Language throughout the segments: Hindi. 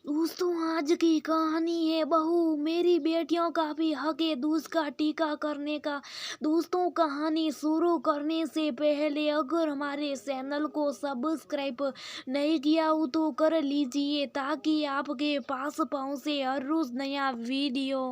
दोस्तों, आज की कहानी है बहू मेरी बेटियों का भी हक है दूध का टीका करने का। दोस्तों, कहानी शुरू करने से पहले अगर हमारे चैनल को सब्सक्राइब नहीं किया हो तो कर लीजिए ताकि आपके पास पहुंचे हर रोज नया वीडियो।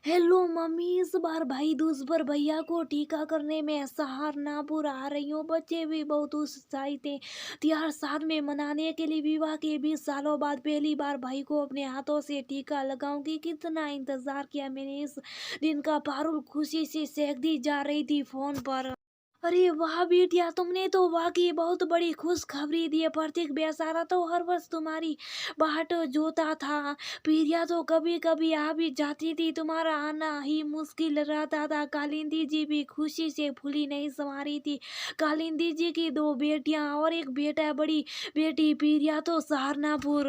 हेलो मम्मी, इस बार भाई दूज पर भैया को टीका करने में सहारनपुर आ रही हूँ। बच्चे भी बहुत उत्साहित थे त्योहार साथ में मनाने के लिए। विवाह के 20 सालों बाद पहली बार भाई को अपने हाथों से टीका लगाऊंगी। कितना इंतजार किया मैंने इस दिन का। पारुल खुशी से सेकती जा रही थी फोन पर। अरे वाह बेटिया, तुमने तो वाकई बहुत बड़ी खुशखबरी दी है। प्रतीक बेचारा तो हर वर्ष तुम्हारी बाट जोता था। पीरिया तो कभी कभी आ भी जाती थी, तुम्हारा आना ही मुश्किल रहता था। कालिंदी जी भी खुशी से फूली नहीं समा रही थी। कालिंदी जी की दो बेटियां और एक बेटा। बड़ी बेटी पीरिया तो सहारनपुर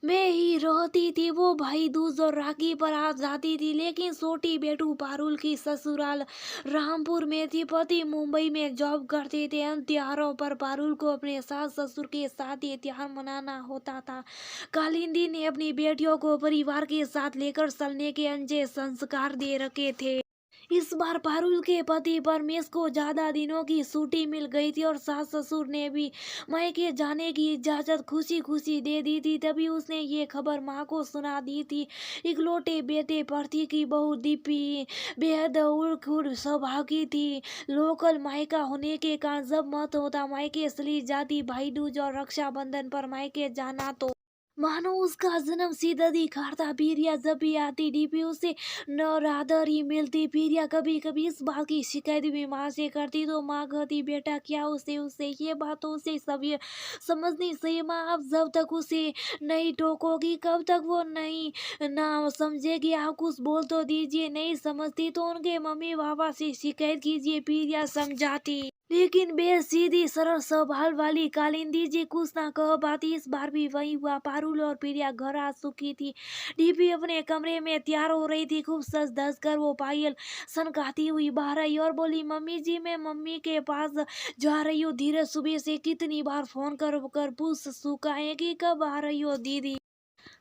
में ही रहती थी। वो भाई दूज और राखी पर आ जाती थी, लेकिन छोटी बेटू पारुल की ससुराल रामपुर में थी। पति मुंबई में जॉब करते थे। इन त्योहारों पर पारुल को अपने सास ससुर के साथ ये त्योहार मनाना होता था। कालिंदी ने अपनी बेटियों को परिवार के साथ लेकर चलने के अंजे संस्कार दे रखे थे। इस बार पारुल के पति परमेश को ज्यादा दिनों की छुट्टी मिल गई थी और सास ससुर ने भी मायके जाने की इजाजत खुशी खुशी दे दी थी। तभी उसने ये खबर माँ को सुना दी थी। इकलौते बेटे प्रतीक की बहू दीपी बेहद उड़ स्वभाव की थी। लोकल मायका होने के कारण जब मत होता मायके चली जाती। भाई दूज और रक्षाबंधन पर मायके जाना तो मानो उसका जन्म सीधा दिखाता। पीरिया जब भी आती डीपी उसे नौरादर ही मिलती। पीरिया कभी कभी इस बात की शिकायत भी माँ से करती तो माँ कहती बेटा क्या उसे उसे ये बात तो उसे सब ये समझनी चाहिए माँ। अब जब तक उसे नहीं टोकोगी कब तक वो नहीं ना समझेगी। आप कुछ बोल तो दीजिए, नहीं समझती तो उनके मम्मी पापा से शिकायत कीजिए। पीरिया समझाती, लेकिन बेसीधी सरल स्वभाव वाली कालिंदी जी कुछ ना कह पाती। इस बार भी वही हुआ। पारुल और प्रिया घर आ चुकी थी। डीपी अपने कमरे में तैयार हो रही थी। खूब सज धज कर वो पायल सनकाती हुई बाहर आई और बोली मम्मी जी मैं मम्मी के पास जा रही हूँ। धीरज सुबह से कितनी बार फोन कर कर पूछ चुका है कि कब आ रही हो दीदी।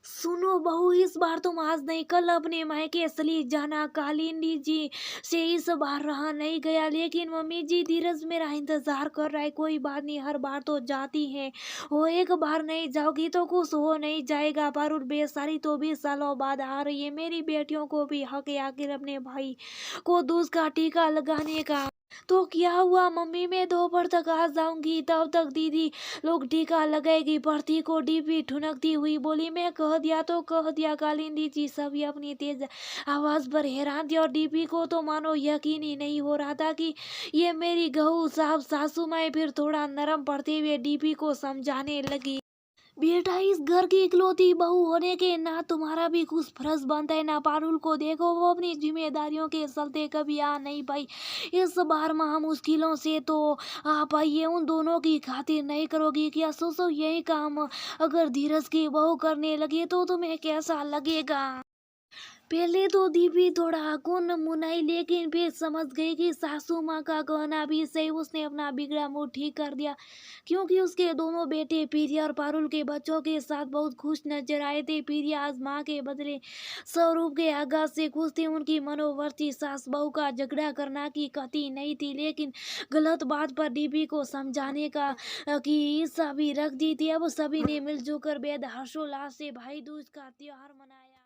सुनो बहू, इस बार तुम आज नहीं कल अपने मायके चली जाना। कालिंदी जी से इस बार रहा नहीं गया। लेकिन मम्मी जी धीरज मेरा इंतजार कर रहा है। कोई बात नहीं, हर बार तो जाती है वो, एक बार नहीं जाओगी तो कुछ हो नहीं जाएगा। पारुल बेचारी तो 20 सालों बाद आ रही है। मेरी बेटियों को भी हक है आखिर अपने भाई को दूध का टीका लगाने का। तो क्या हुआ मम्मी, मैं दोपहर तक आ जाऊंगी, तब तक दीदी लोग टीका लगाएगी। प्रतीक को डीपी ठुनकती हुई बोली मैं कह दिया तो कह दिया। कालिंदी जी सभी अपनी तेज आवाज पर हैरान थे और डीपी को तो मानो यकीन ही नहीं हो रहा था कि ये मेरी गहू साहब सासू माई। फिर थोड़ा नरम पड़ते हुए डीपी को समझाने लगी बेटा, इस घर की इकलौती बहू होने के ना तुम्हारा भी कुछ फर्ज बनता है ना। पारुल को देखो, वो अपनी जिम्मेदारियों के चलते कभी आ नहीं पाई। इस बार महा मुश्किलों से तो आ पाई है। उन दोनों की खातिर नहीं करोगी क्या? सोचो यही काम अगर धीरज की बहू करने लगी तो तुम्हें कैसा लगेगा। पहले तो दीपी थोड़ा कुन मुनाई, लेकिन फिर समझ गई कि सासू माँ का कहना भी सही। उसने अपना बिगड़ा मूड ठीक कर दिया क्योंकि उसके दोनों बेटे पीरिया और पारुल के बच्चों के साथ बहुत खुश नजर आए थे। पीरिया आज माँ के बदले स्वरूप के आगाज से खुश थी। उनकी मनोवर्ती सास बहू का झगड़ा करना की कती नहीं थी, लेकिन गलत बात पर दीपी को समझाने का की इच्छा भी रख दी थी। अब सभी ने मिलजुल कर बेहद हर्षोल्लास से भाई दूज का त्योहार मनाया।